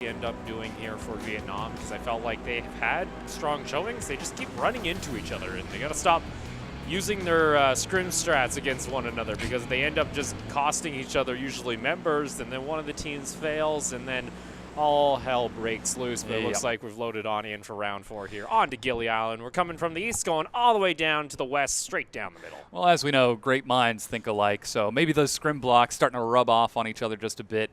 end up doing here for Vietnam, because I felt like they've had strong showings. They just keep running into each other, and they got to stop using their scrim strats against one another, because they end up just costing each other usually members, and then one of the teams fails, and then all hell breaks loose. But it looks like we've loaded on in for round 4 here. On to Gilly Island. We're coming from the east, going all the way down to the west, straight down the middle. Well, as we know, great minds think alike, so maybe those scrim blocks starting to rub off on each other just a bit.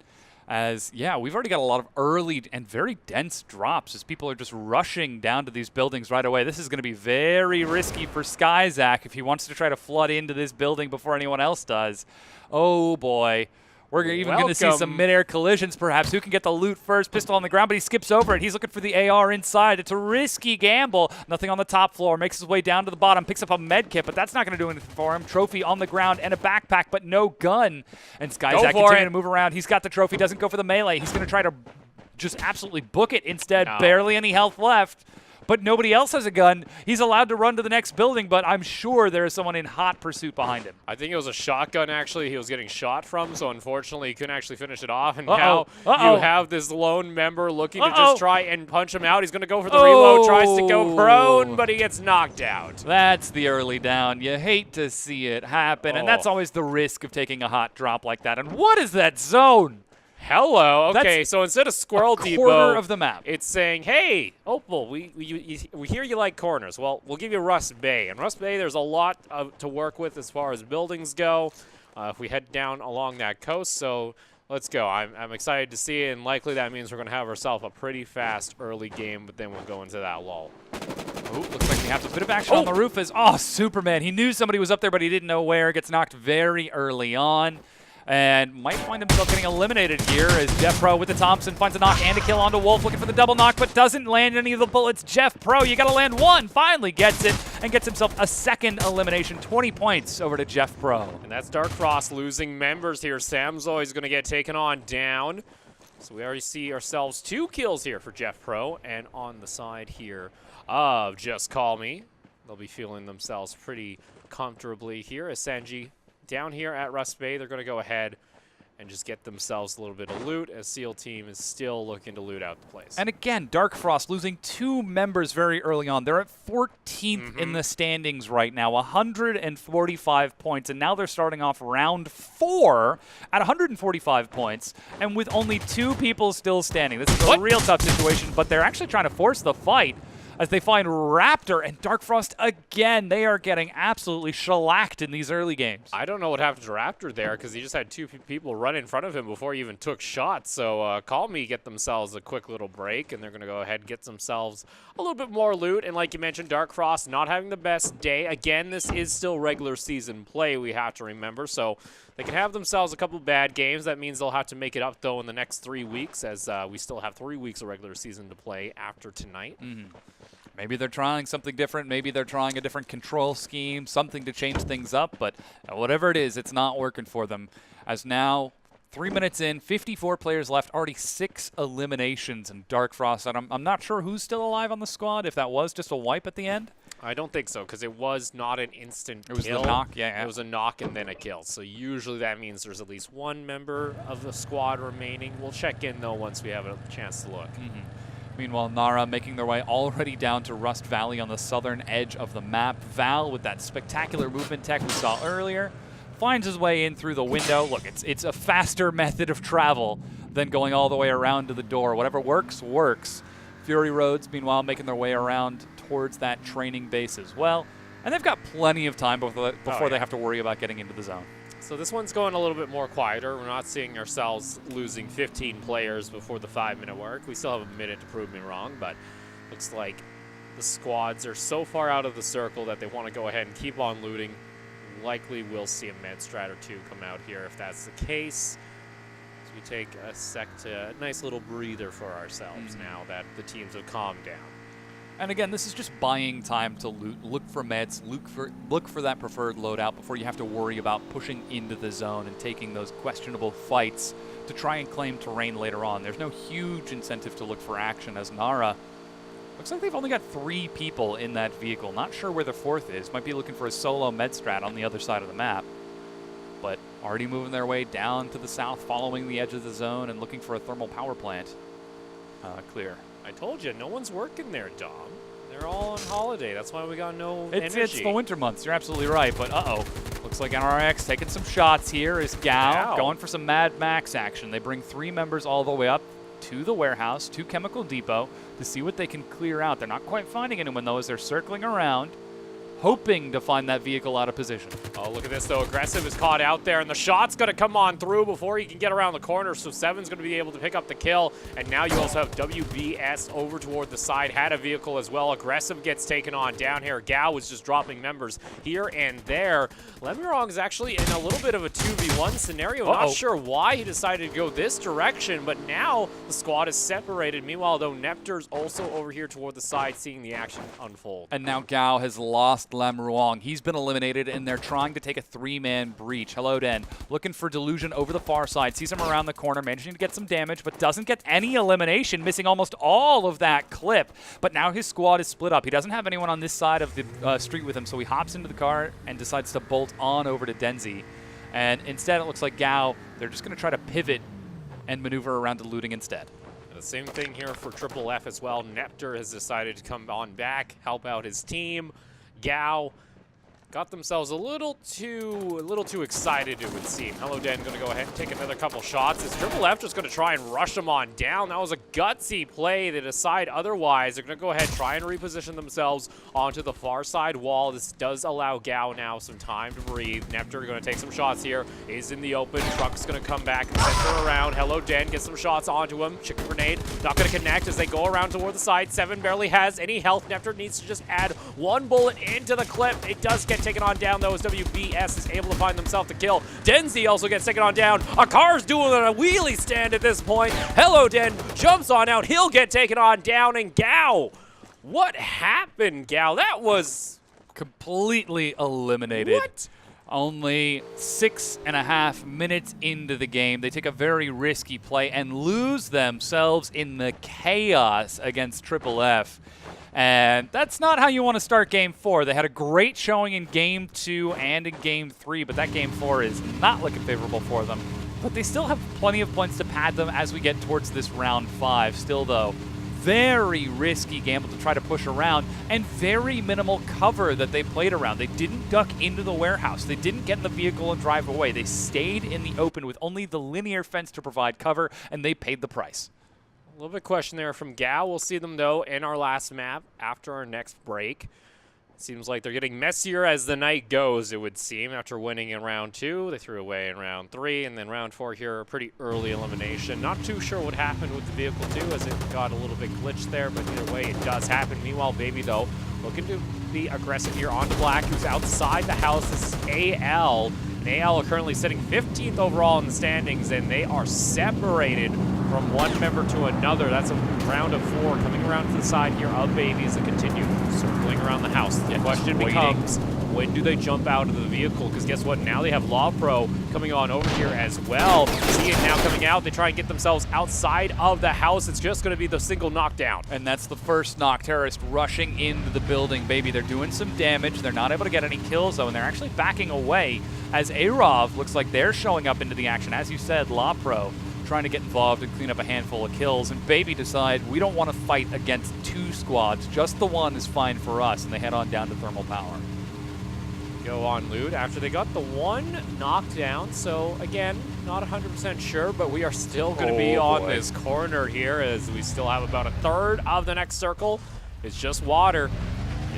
As, yeah, we've already got a lot of early and very dense drops as people are just rushing down to these buildings right away. This is going to be very risky for Skyzak if he wants to try to flood into this building before anyone else does. Oh, boy. We're even going to see some mid-air collisions, perhaps. Who can get the loot first? Pistol on the ground, but he skips over it. He's looking for the AR inside. It's a risky gamble. Nothing on the top floor. Makes his way down to the bottom. Picks up a med kit, but that's not going to do anything for him. Trophy on the ground and a backpack, but no gun. And Skyzak continuing to move around. He's got the trophy. Doesn't go for the melee. He's going to try to just absolutely book it instead. No. Barely any health left. But nobody else has a gun. He's allowed to run to the next building, but I'm sure there is someone in hot pursuit behind him. I think it was a shotgun, actually, he was getting shot from, so unfortunately he couldn't actually finish it off. And now you have this lone member looking to just try and punch him out. He's going to go for the reload, tries to go prone, but he gets knocked out. That's the early down. You hate to see it happen, and that's always the risk of taking a hot drop like that. And what is that zone? Hello. Okay, so instead of Squirrel Depot, corner of the map, it's saying, "Hey, Opal, we hear you like corners. Well, we'll give you Rust Bay. And Rust Bay, there's a lot to work with as far as buildings go. If we head down along that coast, so let's go. I'm excited to see it, and likely that means we're going to have ourselves a pretty fast early game, but then we'll go into that lull." Ooh, looks like we have a bit of action on the roof. Superman. He knew somebody was up there, but he didn't know where. Gets knocked very early on. And might find himself getting eliminated here as Jeff Pro with the Thompson finds a knock and a kill onto Wolf, looking for the double knock, but doesn't land any of the bullets. Jeff Pro, you got to land one. Finally gets it and gets himself a second elimination. 20 points over to Jeff Pro. And that's Dark Frost losing members here. Samzoy is going to get taken on down. So we already see ourselves 2 kills here for Jeff Pro. And on the side here of Just Call Me, they'll be feeling themselves pretty comfortably here as Sanji down here at Rust Bay. They're going to go ahead and just get themselves a little bit of loot as SEAL team is still looking to loot out the place. And again, Dark Frost losing 2 members very early on. They're at 14th in the standings right now, 145 points, and now they're starting off round 4 at 145 points, and with only 2 people still standing. This is a real tough situation, but they're actually trying to force the fight as they find Raptor and Dark Frost again. They are getting absolutely shellacked in these early games. I don't know what happened to Raptor there, because he just had 2 people run in front of him before he even took shots. So Call Me get themselves a quick little break, and they're going to go ahead and get themselves a little bit more loot. And like you mentioned, Dark Frost not having the best day. Again, this is still regular season play, we have to remember. So they can have themselves a couple bad games. That means they'll have to make it up, though, in the next 3 weeks, as we still have 3 weeks of regular season to play after tonight. Maybe they're trying something different. Maybe they're trying a different control scheme, something to change things up. But whatever it is, it's not working for them. As now, 3 minutes in, 54 players left, already 6 eliminations in Dark Frost. And I'm not sure who's still alive on the squad, if that was just a wipe at the end. I don't think so, because it was not an instant kill. It was the knock, yeah. It was a knock and then a kill. So usually that means there's at least 1 member of the squad remaining. We'll check in, though, once we have a chance to look. Meanwhile, Nara making their way already down to Rust Valley on the southern edge of the map. Val, with that spectacular movement tech we saw earlier, finds his way in through the window. Look, it's a faster method of travel than going all the way around to the door. Whatever works, works. Fury Roads, meanwhile, making their way around towards that training base as well. And they've got plenty of time before they have to worry about getting into the zone. So this one's going a little bit more quieter. We're not seeing ourselves losing 15 players before the 5-minute mark. We still have a minute to prove me wrong, but looks like the squads are so far out of the circle that they want to go ahead and keep on looting. Likely we'll see a med strat or 2 come out here if that's the case. So we take a sec to a nice little breather for ourselves now that the teams have calmed down. And again, this is just buying time to loot. Look for meds, look for that preferred loadout before you have to worry about pushing into the zone and taking those questionable fights to try and claim terrain later on. There's no huge incentive to look for action, as Nara looks like they've only got 3 people in that vehicle. Not sure where the 4th is. Might be looking for a solo med strat on the other side of the map. But already moving their way down to the south, following the edge of the zone and looking for a thermal power plant. clear. I told you, no one's working there, Dom. They're all on holiday. That's why we got no energy. It's the winter months. You're absolutely right. But looks like NRX taking some shots here. Is Gao going for some Mad Max action. They bring 3 members all the way up to the warehouse, to Chemical Depot, to see what they can clear out. They're not quite finding anyone though, as they're circling around, hoping to find that vehicle out of position. Oh, look at this, though. Aggressive is caught out there, and the shot's going to come on through before he can get around the corner, so Seven's going to be able to pick up the kill. And now you also have WBS over toward the side, had a vehicle as well. Aggressive gets taken on down here. Gao was just dropping members here and there. Lemirong is actually in a little bit of a 2v1 scenario. Not sure why he decided to go this direction, but now the squad is separated. Meanwhile, though, Nepter's also over here toward the side, seeing the action unfold. And now Gao has lost Lemirong. He's been eliminated, and they're trying to take a 3-man breach. Hello, Den. Looking for Delusion over the far side. Sees him around the corner, managing to get some damage, but doesn't get any elimination, missing almost all of that clip. But now his squad is split up. He doesn't have anyone on this side of the street with him, so he hops into the car and decides to bolt on over to Denzi. And instead, it looks like Gao, they're just going to try to pivot and maneuver around to looting instead. The same thing here for Triple F as well. Nepter has decided to come on back, help out his team. Gao got themselves a little too excited, it would seem. Hello Den going to go ahead and take another couple shots. Is Triple F just going to try and rush them on down? That was a gutsy play. They decide otherwise. They're going to go ahead and try and reposition themselves onto the far side wall. This does allow Gao now some time to breathe. Nepter going to take some shots here. Is in the open. Truck's going to come back and center around. Hello Den gets some shots onto him. Chicken grenade not going to connect as they go around toward the side. 7 barely has any health. Nepter needs to just add 1 bullet into the clip. It does get taken on down, though, as WBS is able to find themselves the kill. Denzi also gets taken on down. A car's doing a wheelie stand at this point. Hello Den jumps on out. He'll get taken on down. And Gao, what happened, Gao? That was completely eliminated. What? Only 6.5 minutes into the game, they take a very risky play and lose themselves in the chaos against Triple F. And that's not how you want to start Game 4. They had a great showing in Game 2 and in Game 3, but that Game 4 is not looking favorable for them. But they still have plenty of points to pad them as we get towards this round 5. Still, though, very risky gamble to try to push around, and very minimal cover that they played around. They didn't duck into the warehouse. They didn't get in the vehicle and drive away. They stayed in the open with only the linear fence to provide cover, and they paid the price. A little bit question there from Gao. We'll see them, though, in our last map after our next break. Seems like they're getting messier as the night goes, it would seem. After winning in round 2, they threw away in round 3, and then round 4 here, a pretty early elimination. Not too sure what happened with the vehicle, too, as it got a little bit glitched there, but either way, it does happen. Meanwhile, Baby, though, looking to be aggressive here onto Black, who's outside the house. This is AL. And AL are currently sitting 15th overall in the standings, and they are separated from one member to another. That's a round of 4 coming around to the side here of Baby as they continue circling around the house. The question becomes, when do they jump out of the vehicle? Because guess what? Now they have Law Pro coming on over here as well. See it now coming out. They try and get themselves outside of the house. It's just going to be the single knockdown. And that's the first knock. Terrorist rushing into the building. Baby, they're doing some damage. They're not able to get any kills, though, and they're actually backing away as Arov looks like they're showing up into the action. As you said, La Pro trying to get involved and clean up a handful of kills, and Baby decide we don't want to fight against 2 squads. Just the one is fine for us, and they head on down to Thermal Power. Go on loot after they got the 1 knockdown. So again, not 100% sure, but we are still going to be on this corner here as we still have about 1/3 of the next circle. It's just water.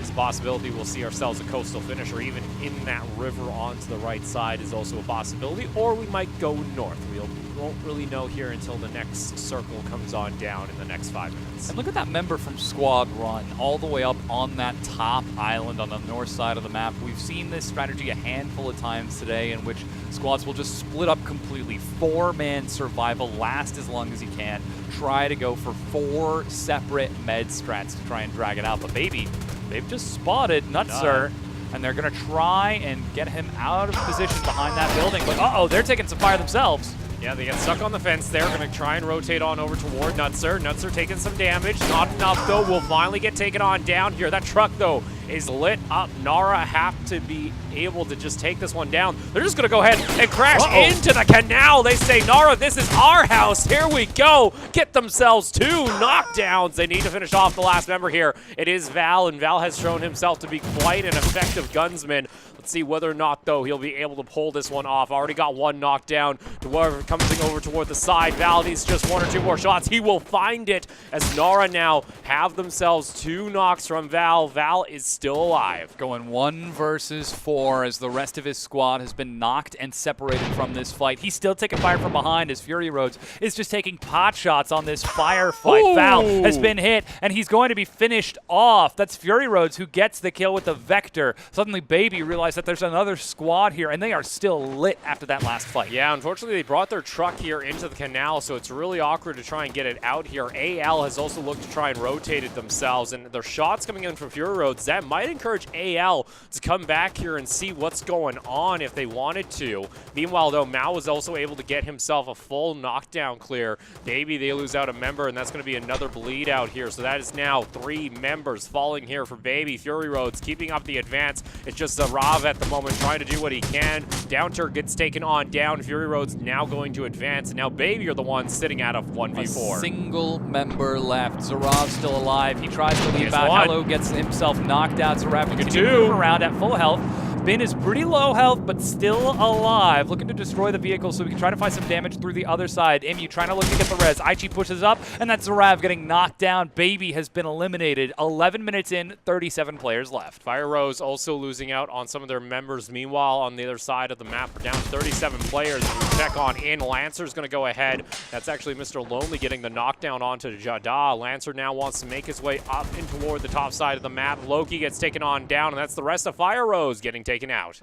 It's a possibility we'll see ourselves a coastal finish, or even in that river onto the right side is also a possibility, or we might go north. We won't really know here until the next circle comes on down in the next 5 minutes. And look at that member from Squad Run all the way up on that top island on the north side of the map. We've seen this strategy a handful of times today in which squads will just split up completely. 4-man survival, last as long as you can. Try to go for 4 separate med strats to try and drag it out. But Baby, they've just spotted Nutzer, and they're going to try and get him out of position behind that building. But uh-oh, they're taking some fire themselves. Yeah, they get stuck on the fence there. Going to try and rotate on over toward Nutzer. Nutzer taking some damage. Not enough, though. Will finally get taken on down here. That truck, though, is lit up. Nara have to be able to just take this one down. They're just going to go ahead and crash into the canal. They say, Nara, this is our house. Here we go. Get themselves 2 knockdowns. They need to finish off the last member here. It is Val, and Val has shown himself to be quite an effective gunsman. Let's see whether or not, though, he'll be able to pull this one off. Already got 1 knockdown to whoever comes over toward the side. Val needs just 1 or 2 more shots. He will find it as Nara now have themselves 2 knocks from Val. Val is still alive. Going 1 versus 4 as the rest of his squad has been knocked and separated from this fight. He's still taking fire from behind as Fury Roads is just taking pot shots on this firefight. Ooh. Val has been hit, and he's going to be finished off. That's Fury Roads who gets the kill with the Vector. Suddenly, Baby realized that there's another squad here, and they are still lit after that last fight. Yeah, unfortunately, they brought their truck here into the canal, so it's really awkward to try and get it out here. AL has also looked to try and rotate it themselves, and their shots coming in from Fury Roads, that might encourage AL to come back here and see what's going on if they wanted to. Meanwhile, though, Mao was also able to get himself a full knockdown clear. Maybe they lose out a member, and that's going to be another bleed out here. So that is now 3 members falling here for Baby. Fury Roads keeping up the advance. It's just Zarav at the moment trying to do what he can. Downturn gets taken on down. Fury Roads now going to advance, and now Baby are the ones sitting out of 1v4. A single member left. Zarav still alive. He tries to leave out. Hello gets himself knocked out. Zarav can continue to move around at full health. Bin is pretty low health, but still alive. Looking to destroy the vehicle so we can try to find some damage through the other side. Imu trying to look to get the res. Aichi pushes up, and that's Zarav getting knocked down. Baby has been eliminated. 11 minutes in, 37 players left. Fire Rose also losing out on some of their members. Meanwhile, on the other side of the map, we're down to 37 players. We check on in. Lancer's going to go ahead. That's actually Mr. Lonely getting the knockdown onto Jada. Lancer now wants to make his way up and toward the top side of the map. Loki gets taken on down, and that's the rest of Fire Rose getting taken out.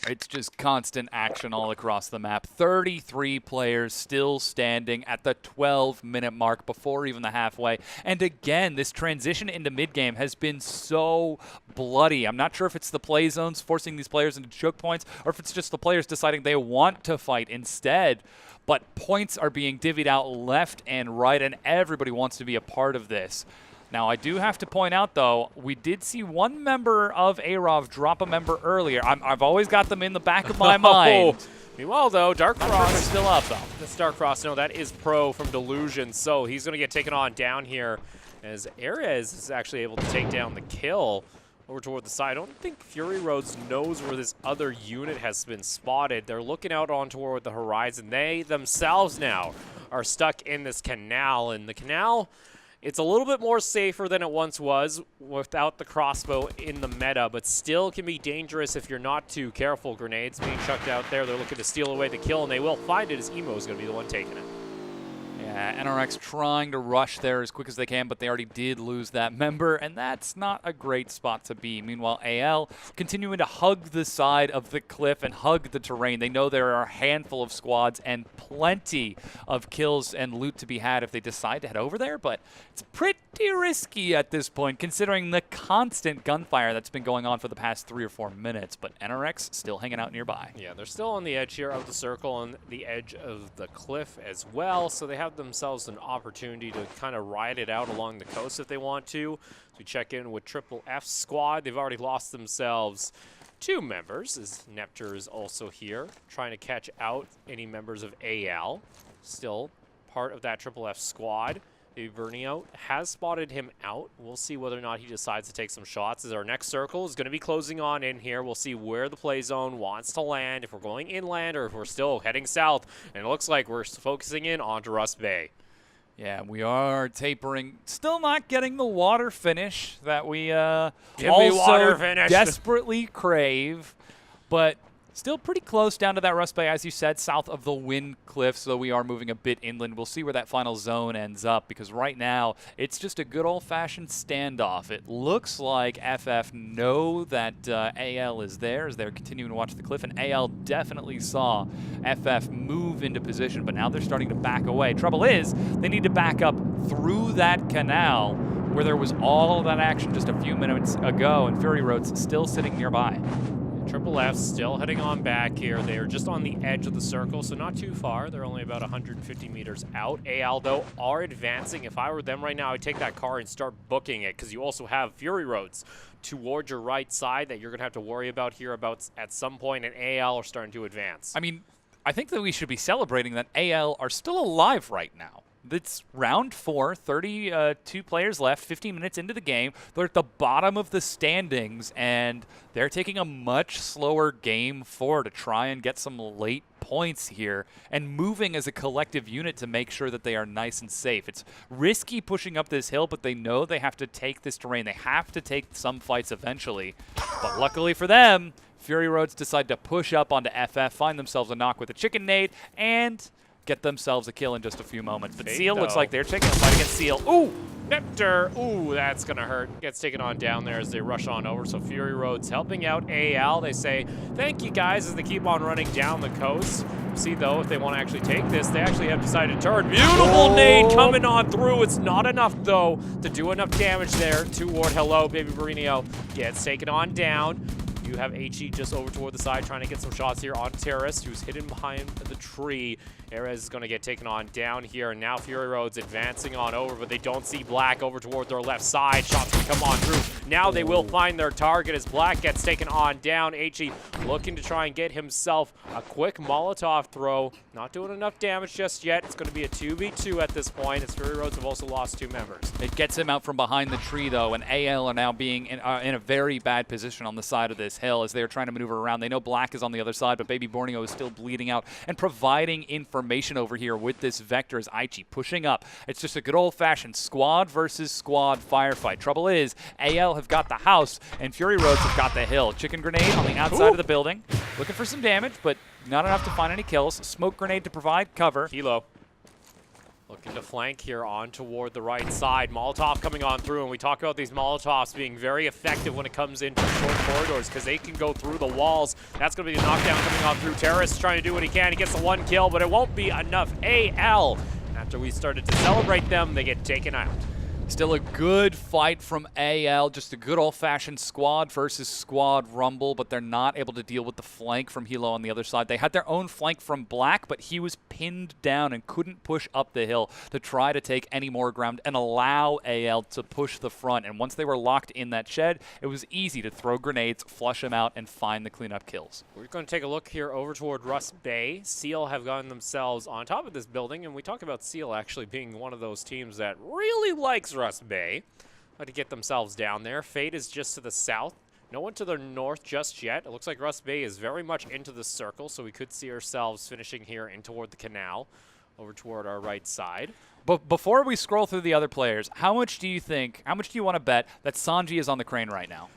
It's just constant action all across the map. 33 players still standing at the 12-minute mark before even the halfway. And again, this transition into mid-game has been so bloody. I'm not sure if it's the play zones forcing these players into choke points or if it's just the players deciding they want to fight instead. But points are being divvied out left and right, and everybody wants to be a part of this. Now, I do have to point out, though, we did see 1 member of AROV drop a member earlier. I've always got them in the back of my mind. Meanwhile, though, Dark Frost is still up, though. That's Dark Frost. No, that is Pro from Delusion, so he's going to get taken on down here as Ares is actually able to take down the kill over toward the side. I don't think Fury Roads knows where this other unit has been spotted. They're looking out on toward the horizon. They themselves now are stuck in this canal, and the canal, it's a little bit more safer than it once was without the crossbow in the meta, but still can be dangerous if you're not too careful. Grenades being chucked out there. They're looking to steal away the kill, and they will find it as Emo is going to be the one taking it. Yeah, NRX trying to rush there as quick as they can, but they already did lose that member, and that's not a great spot to be. Meanwhile, AL continuing to hug the side of the cliff and hug the terrain. They know there are a handful of squads and plenty of kills and loot to be had if they decide to head over there, but it's pretty risky at this point considering the constant gunfire that's been going on for the past 3 or 4 minutes, but NRX still hanging out nearby. Yeah, they're still on the edge here of the circle and the edge of the cliff as well, so they have themselves an opportunity to kind of ride it out along the coast if they want to. So we check in with Triple F squad. They've already lost themselves 2 members, as Neptur is also here, trying to catch out any members of AL. Still part of that Triple F squad. Vernio has spotted him out. We'll see whether or not he decides to take some shots, as our next circle is going to be closing on in here. We'll see where the play zone wants to land, if we're going inland or if we're still heading south. And it looks like we're focusing in onto Rust Bay. Yeah, we are tapering. Still not getting the water finish that we also desperately crave, but still pretty close down to that Rust Bay, as you said, south of the Wind Cliff, so we are moving a bit inland. We'll see where that final zone ends up, because right now it's just a good old-fashioned standoff. It looks like FF know that AL is there as they're continuing to watch the cliff, and AL definitely saw FF move into position, but now they're starting to back away. Trouble is, they need to back up through that canal where there was all of that action just a few minutes ago, and Fury Road's still sitting nearby. Triple F still heading on back here. They are just on the edge of the circle, so not too far. They're only about 150 meters out. AL, though, are advancing. If I were them right now, I'd take that car and start booking it, because you also have Fury Roads towards your right side that you're going to have to worry about here at some point, and AL are starting to advance. I mean, I think that we should be celebrating that AL are still alive right now. It's round 4, 32 players left, 15 minutes into the game. They're at the bottom of the standings, and they're taking a much slower game forward to try and get some late points here and moving as a collective unit to make sure that they are nice and safe. It's risky pushing up this hill, but they know they have to take this terrain. They have to take some fights eventually. But luckily for them, Fury Roads decide to push up onto FF, find themselves a knock with a chicken nade, and get themselves a kill in just a few moments. But Seal looks like they're taking a fight against Seal. Ooh! Nectar, ooh, that's going to hurt. Gets taken on down there as they rush on over. So Fury Roads helping out AL. They say, thank you guys, as they keep on running down the coast. See, though, if they want to actually take this, they actually have decided to turn. Beautiful nade coming on through. It's not enough, though, to do enough damage there toward Hello, Baby Mourinho. Gets taken on down. You have HE just over toward the side trying to get some shots here on Terrorist, who's hidden behind the tree. Erez is going to get taken on down here, and now Fury Roads advancing on over, but they don't see Black over toward their left side. Shots can come on through. Now they will find their target as Black gets taken on down. HE looking to try and get himself a quick Molotov throw. Not doing enough damage just yet. It's going to be a 2v2 at this point, as Fury Roads have also lost 2 members. It gets him out from behind the tree, though, and AL are now being in a very bad position on the side of this hill as they are trying to maneuver around. They know Black is on the other side, but Baby Borneo is still bleeding out and providing information over here with this Vector as Aichi pushing up. It's just a good old-fashioned squad versus squad firefight. Trouble is, AL have got the house, and Fury Roads have got the hill. Chicken grenade on the outside of the building. Looking for some damage, but not enough to find any kills. Smoke grenade to provide cover. Kilo looking to flank here on toward the right side. Molotov coming on through, and we talk about these Molotovs being very effective when it comes into short corridors because they can go through the walls. That's going to be the knockdown coming on through. Terrorist trying to do what he can. He gets the 1 kill, but it won't be enough. AL, after we started to celebrate them, they get taken out. Still a good fight from AL, just a good old-fashioned squad versus squad rumble, but they're not able to deal with the flank from Hilo on the other side. They had their own flank from Black, but he was pinned down and couldn't push up the hill to try to take any more ground and allow AL to push the front. And once they were locked in that shed, it was easy to throw grenades, flush them out, and find the cleanup kills. We're going to take a look here over toward Rust Bay. Seal have gotten themselves on top of this building, and we talk about Seal actually being one of those teams that really likes Rust Bay to get themselves down there. Fate is just to the south. No one to the north just yet. It looks like Rust Bay is very much into the circle, so we could see ourselves finishing here in toward the canal, over toward our right side. But before we scroll through the other players, how much do you want to bet that Sanji is on the crane right now?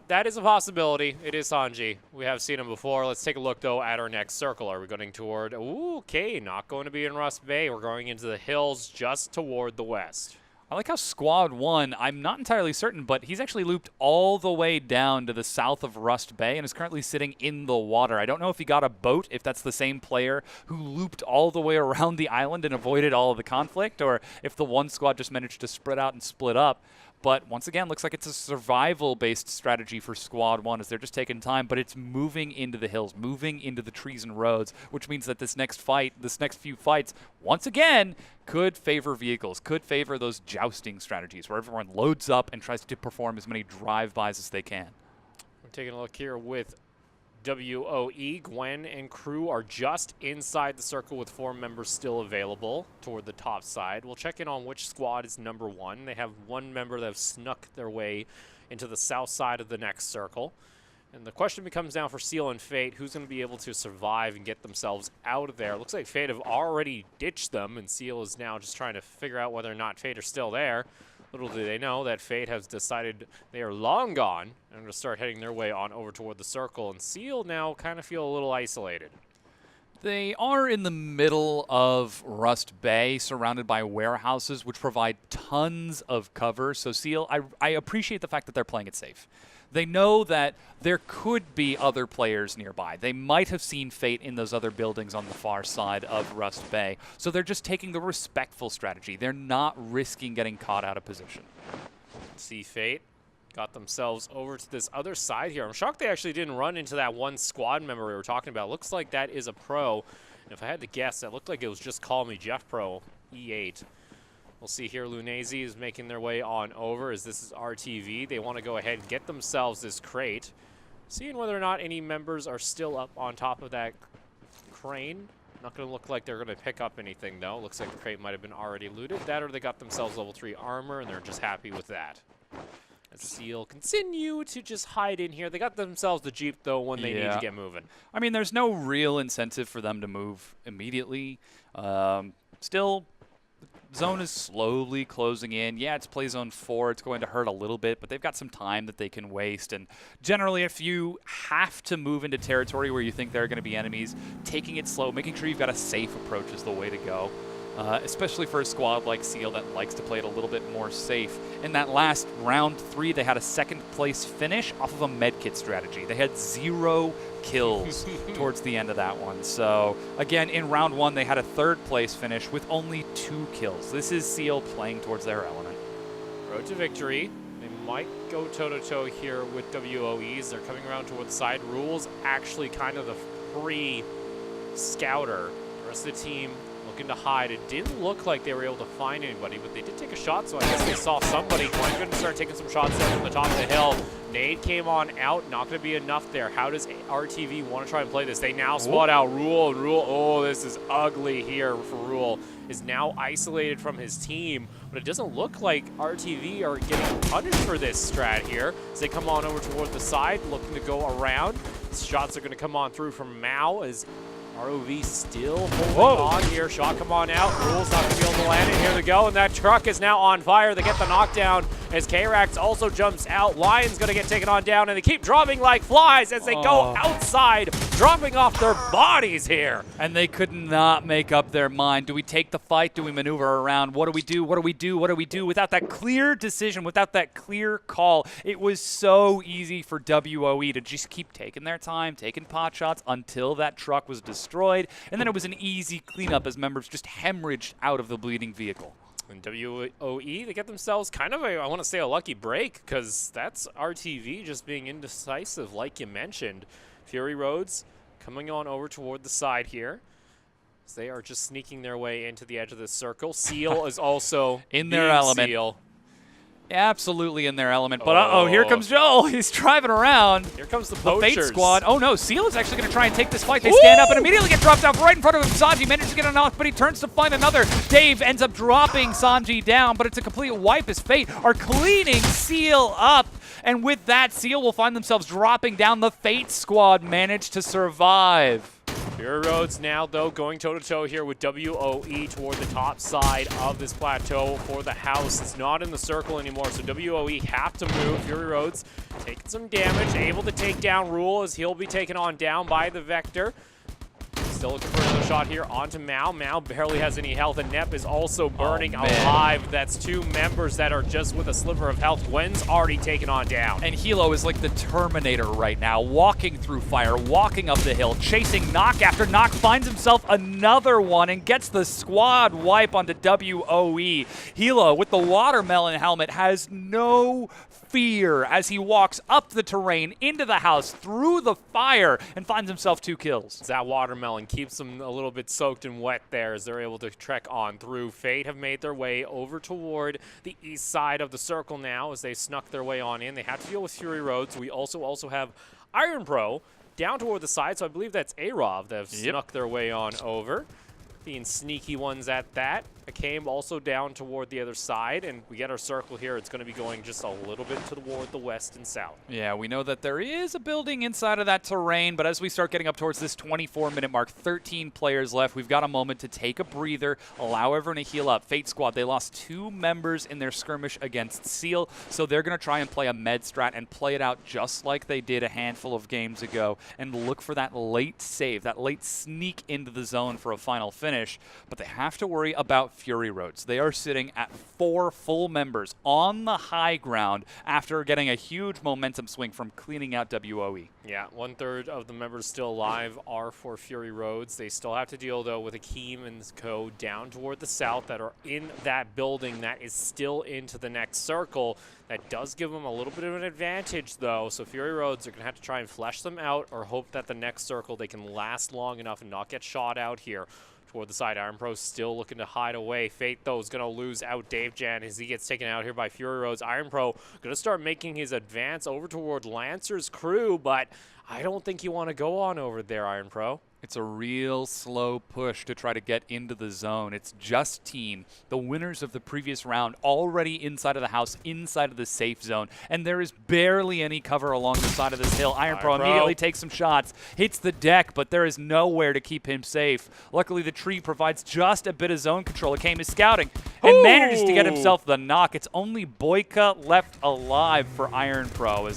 That is a possibility. It is Sanji. We have seen him before. Let's take a look, though, at our next circle. Are we going toward... Ooh, okay, not going to be in Rust Bay. We're going into the hills just toward the west. I like how Squad 1, I'm not entirely certain, but he's actually looped all the way down to the south of Rust Bay and is currently sitting in the water. I don't know if he got a boat, if that's the same player who looped all the way around the island and avoided all of the conflict, or if the one squad just managed to spread out and split up. But once again, looks like it's a survival-based strategy for Squad 1 as they're just taking time, but it's moving into the hills, moving into the trees and roads, which means that this next few fights, once again, could favor vehicles, could favor those jousting strategies where everyone loads up and tries to perform as many drive-bys as they can. We're taking a look here with WOE. Gwen and crew are just inside the circle with 4 members still available toward the top side. We'll check in on which squad is number 1. They have 1 member that have snuck their way into the south side of the next circle. And the question becomes now for Seal and Fate, who's going to be able to survive and get themselves out of there? Looks like Fate have already ditched them, and Seal is now just trying to figure out whether or not Fate are still there. Little do they know that Fate has decided they are long gone and going to start heading their way on over toward the circle. And Seal now kind of feel a little isolated. They are in the middle of Rust Bay, surrounded by warehouses, which provide tons of cover. So Seal, I appreciate the fact that they're playing it safe. They know that there could be other players nearby. They might have seen Fate in those other buildings on the far side of Rust Bay. So they're just taking the respectful strategy. They're not risking getting caught out of position. See Fate got themselves over to this other side here. I'm shocked they actually didn't run into that one squad member we were talking about. Looks like that is a pro. And if I had to guess, that looked like it was just Call Me Jeff Pro, E8. We'll see here, Lunesi is making their way on over as this is RTV. They want to go ahead and get themselves this crate. Seeing whether or not any members are still up on top of that crane. Not going to look like they're going to pick up anything, though. Looks like the crate might have been already looted. That or they got themselves level 3 armor, and they're just happy with that. As Seal continue to just hide in here. They got themselves the Jeep, though, when they need to get moving. I mean, there's no real incentive for them to move immediately. Still, zone is slowly closing in. Yeah, it's play zone 4. It's going to hurt a little bit, but they've got some time that they can waste. And generally, if you have to move into territory where you think there are going to be enemies, taking it slow, making sure you've got a safe approach is the way to go. Especially for a squad like Seal that likes to play it a little bit more safe. In that last round 3, they had a 2nd place finish off of a medkit strategy. They had 0 kills towards the end of that one. So again, in round 1, they had a 3rd place finish with only 2 kills. This is Seal playing towards their element. Road to victory. They might go toe-to-toe here with WOEs. They're coming around toward the side. Rules actually kind of the free scouter. The rest of the team looking to hide. It didn't look like they were able to find anybody, but they did take a shot, so I guess they saw somebody. Going to start taking some shots there from the top of the hill. Nade came on out. Not going to be enough there. How does RTV want to try and play this? They now spot out Rule, and Rule, oh, this is ugly here for Rule. Is now isolated from his team, but it doesn't look like RTV are getting punished for this strat here. As they come on over toward the side, looking to go around. Shots are going to come on through from Mao as ROV still holding on here. Shot come on out. Rule's not going to be able to land it. Here they go, and that truck is now on fire. They get the knockdown as K-Rax also jumps out. Lion's going to get taken on down, and they keep dropping like flies as they go outside, dropping off their bodies here. And they could not make up their mind. Do we take the fight? Do we maneuver around? What do we do? What do we do? What do we do? Without that clear decision, without that clear call, it was so easy for WOE to just keep taking their time, taking pot shots until that truck was destroyed, and then it was an easy cleanup as members just hemorrhaged out of the bleeding vehicle. And WOE, they get themselves kind of a, I want to say, a lucky break, because that's RTV just being indecisive, like you mentioned. Fury Roads coming on over toward the side here. So they are just sneaking their way into the edge of this circle. Seal is also in their element. Seal. Absolutely in their element. But uh-oh, here comes Joel. He's driving around. Here comes the poachers. The Fate squad. Oh no, Seal is actually going to try and take this fight. They stand up and immediately get dropped off right in front of him. Sanji manages to get a knock, but he turns to find another. Dave ends up dropping Sanji down, but it's a complete wipe as Fate are cleaning Seal up. And with that, Seal will find themselves dropping down. The Fate squad managed to survive. Fury Roads now, though, going toe-to-toe here with WOE toward the top side of this plateau for the house. It's not in the circle anymore, so WOE have to move. Fury Roads taking some damage, able to take down Rule as he'll be taken on down by the Vector. Still looking for another shot here onto Mao. Mao barely has any health, and Nep is also burning alive. That's 2 members that are just with a sliver of health. Gwen's already taken on down. And Hilo is like the Terminator right now, walking through fire, walking up the hill, chasing Knock after Knock finds himself another one and gets the squad wipe onto WOE. Hilo, with the watermelon helmet, has no fear as he walks up the terrain, into the house, through the fire, and finds himself 2 kills. That watermelon keeps them a little bit soaked and wet there as they're able to trek on through. Fate have made their way over toward the east side of the circle now as they snuck their way on in. They have to deal with Fury Roads. We also have Iron Pro down toward the side, so I believe that's Arov that have snuck their way on over. Being sneaky ones at that. Akame also down toward the other side, and we get our circle here. It's going to be going just a little bit toward the west and south. Yeah, we know that there is a building inside of that terrain, but as we start getting up towards this 24-minute mark, 13 players left, we've got a moment to take a breather, allow everyone to heal up. Fate Squad, they lost 2 members in their skirmish against Seal, so they're going to try and play a med strat and play it out just like they did a handful of games ago and look for that late save, that late sneak into the zone for a final finish. finish, but they have to worry about Fury Roads. They are sitting at 4 full members on the high ground after getting a huge momentum swing from cleaning out WOE. Yeah, 1/3 of the members still alive are for Fury Roads. They still have to deal, though, with Akeem and Co. down toward the south that are in that building that is still into the next circle. That does give them a little bit of an advantage, though, so Fury Roads are going to have to try and flesh them out or hope that the next circle they can last long enough and not get shot out here. Toward the side, Iron Pro still looking to hide away. Fate, though, is going to lose out Dave Jan as he gets taken out here by Fury Roads. Iron Pro going to start making his advance over toward Lancer's crew, but I don't think you want to go on over there, Iron Pro. It's a real slow push to try to get into the zone. It's just Team, the winners of the previous round, already inside of the house, inside of the safe zone, and there is barely any cover along the side of this hill. Iron Pro immediately takes some shots, hits the deck, but there is nowhere to keep him safe. Luckily, the tree provides just a bit of zone control. Akeem is scouting and manages to get himself the knock. It's only Boyka left alive for Iron Pro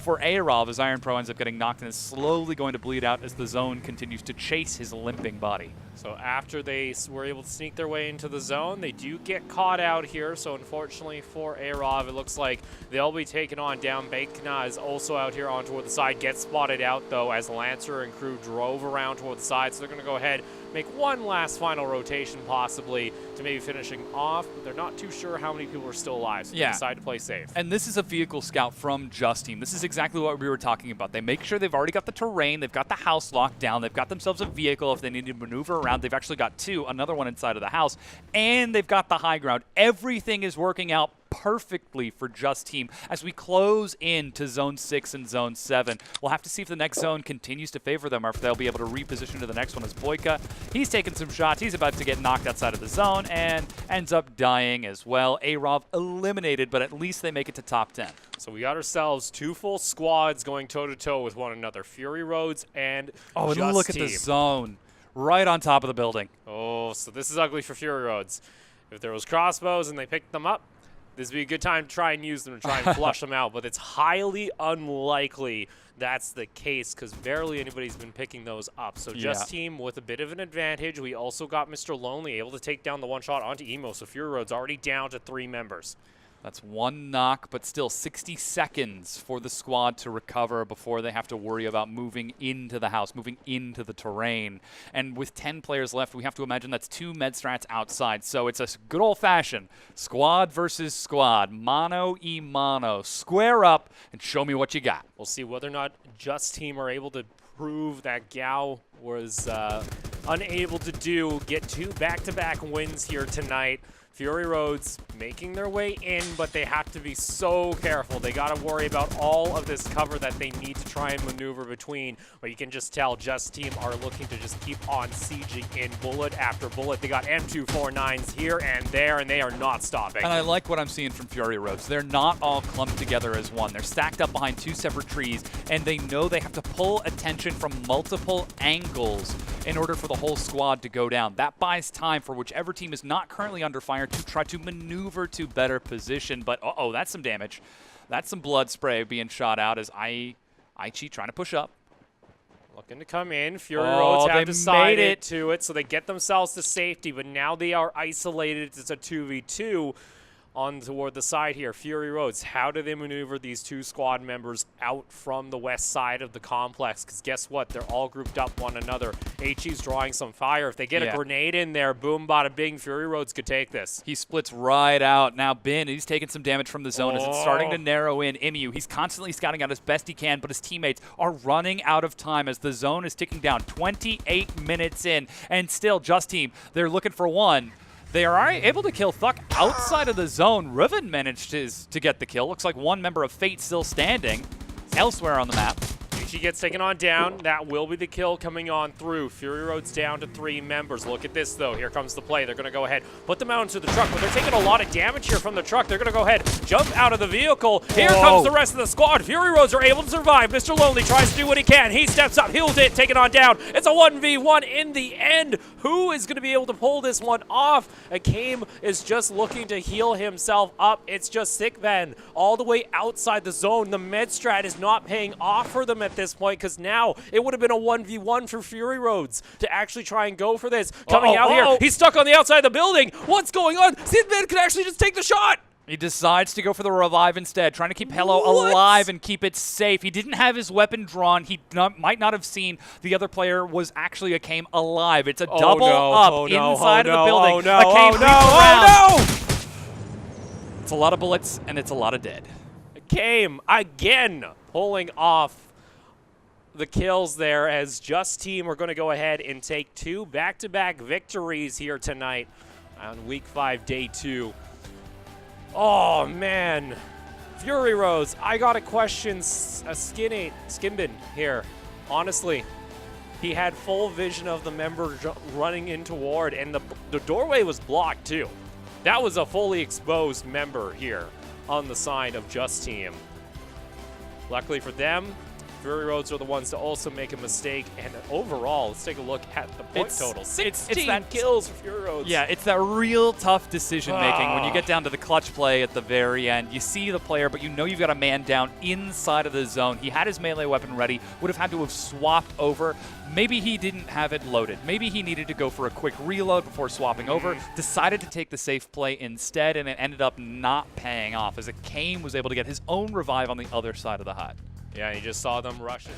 for Arov, as Iron Pro ends up getting knocked and is slowly going to bleed out as the zone continues to chase his limping body. So after they were able to sneak their way into the zone, they do get caught out here. So unfortunately for Arov, it looks like they'll be taken on down. Baekna is also out here on toward the side, gets spotted out, though, as Lancer and crew drove around toward the side. So they're going to go ahead, make one last final rotation possibly to maybe finishing off, but they're not too sure how many people are still alive, so they decide to play safe. And this is a vehicle scout from Just Team. This is exactly what we were talking about. They make sure they've already got the terrain, they've got the house locked down, they've got themselves a vehicle if they need to maneuver around. They've actually got 2, another one inside of the house, and they've got the high ground. Everything is working out perfectly for Just Team as we close into Zone 6 and Zone 7. We'll have to see if the next zone continues to favor them or if they'll be able to reposition to the next one as Boyka. He's taking some shots. He's about to get knocked outside of the zone and ends up dying as well. Arov eliminated, but at least they make it to top 10. So we got ourselves 2 full squads going toe-to-toe with one another. Fury Roads and and Just look at Team. the zone right on top of the building. Oh, so this is ugly for Fury Roads. If there was crossbows and they picked them up, this would be a good time to try and use them to try and flush them out, but it's highly unlikely that's the case because barely anybody's been picking those up. So Just Team with a bit of an advantage. We also got Mr. Lonely able to take down the one shot onto Emo, so Fury Road's already down to 3 members. That's 1 knock, but still 60 seconds for the squad to recover before they have to worry about moving into the house, moving into the terrain. And with 10 players left, we have to imagine that's 2 med strats outside. So it's a good old-fashioned squad versus squad, mano y mano. Square up and show me what you got. We'll see whether or not Just Team are able to prove that Gao was unable to get 2 back-to-back wins here tonight. Fury Roads making their way in, but they have to be so careful. They got to worry about all of this cover that they need to try and maneuver between. But you can just tell Just Team are looking to just keep on sieging in bullet after bullet. They got M249s here and there, and they are not stopping. And I like what I'm seeing from Fury Roads. They're not all clumped together as one. They're stacked up behind 2 separate trees, and they know they have to pull attention from multiple angles in order for the whole squad to go down. That buys time for whichever team is not currently under fire to try to maneuver to better position. But uh-oh, that's some damage. That's some blood spray being shot out as Aichi trying to push up. Looking to come in. Fury Roads have decided to it, so they get themselves to safety, but now they are isolated. It's a 2v2 on toward the side here. Fury Roads, how do they maneuver these 2 squad members out from the west side of the complex? Because guess what? They're all grouped up one another. HE's drawing some fire. If they get a grenade in there, boom, bada bing, Fury Roads could take this. He splits right out. Now Bin, he's taking some damage from the zone as it's starting to narrow in. Imu, he's constantly scouting out as best he can, but his teammates are running out of time as the zone is ticking down. 28 minutes in, and still Just Team, they're looking for one. They are able to kill Thuck outside of the zone. Riven managed to get the kill. Looks like 1 member of Fate still standing elsewhere on the map. She gets taken on down. That will be the kill coming on through. Fury Road's down to 3 members. Look at this, though. Here comes the play. They're going to go ahead, put them out into the truck, but they're taking a lot of damage here from the truck. They're going to go ahead, jump out of the vehicle. Here comes the rest of the squad. Fury Roads are able to survive. Mr. Lonely tries to do what he can. He steps up, heals it, taken on down. It's a 1v1 in the end. Who is going to be able to pull this one off? Akeem is just looking to heal himself up. It's just Sick Ben all the way outside the zone. The med strat is not paying off for them at this point, because now it would have been a 1v1 for Fury Roads to actually try and go for this. Coming out here, he's stuck on the outside of the building. What's going on? Sidman could actually just take the shot. He decides to go for the revive instead, trying to keep Hello alive and keep it safe. He didn't have his weapon drawn. He might not have seen the other player was actually a Kame alive. It's a double up inside of the building. Oh no! It's a lot of bullets, and it's a lot of dead. Kame again pulling off the kills there, as Just Team are going to go ahead and take 2 back-to-back victories here tonight on Week 5, Day 2. Oh, man. Fury Rose, I got to question Skinbin here. Honestly, he had full vision of the member running in toward, and the doorway was blocked, too. That was a fully exposed member here on the side of Just Team. Luckily for them, Fury Roads are the ones to also make a mistake, and overall, let's take a look at the point total. 16 kills for Fury Roads. Yeah, it's that real tough decision-making when you get down to the clutch play at the very end. You see the player, but you know you've got a man down inside of the zone. He had his melee weapon ready, would have had to have swapped over. Maybe he didn't have it loaded. Maybe he needed to go for a quick reload before swapping over, decided to take the safe play instead, and it ended up not paying off as Kame was able to get his own revive on the other side of the hut. Yeah, you just saw them rushing.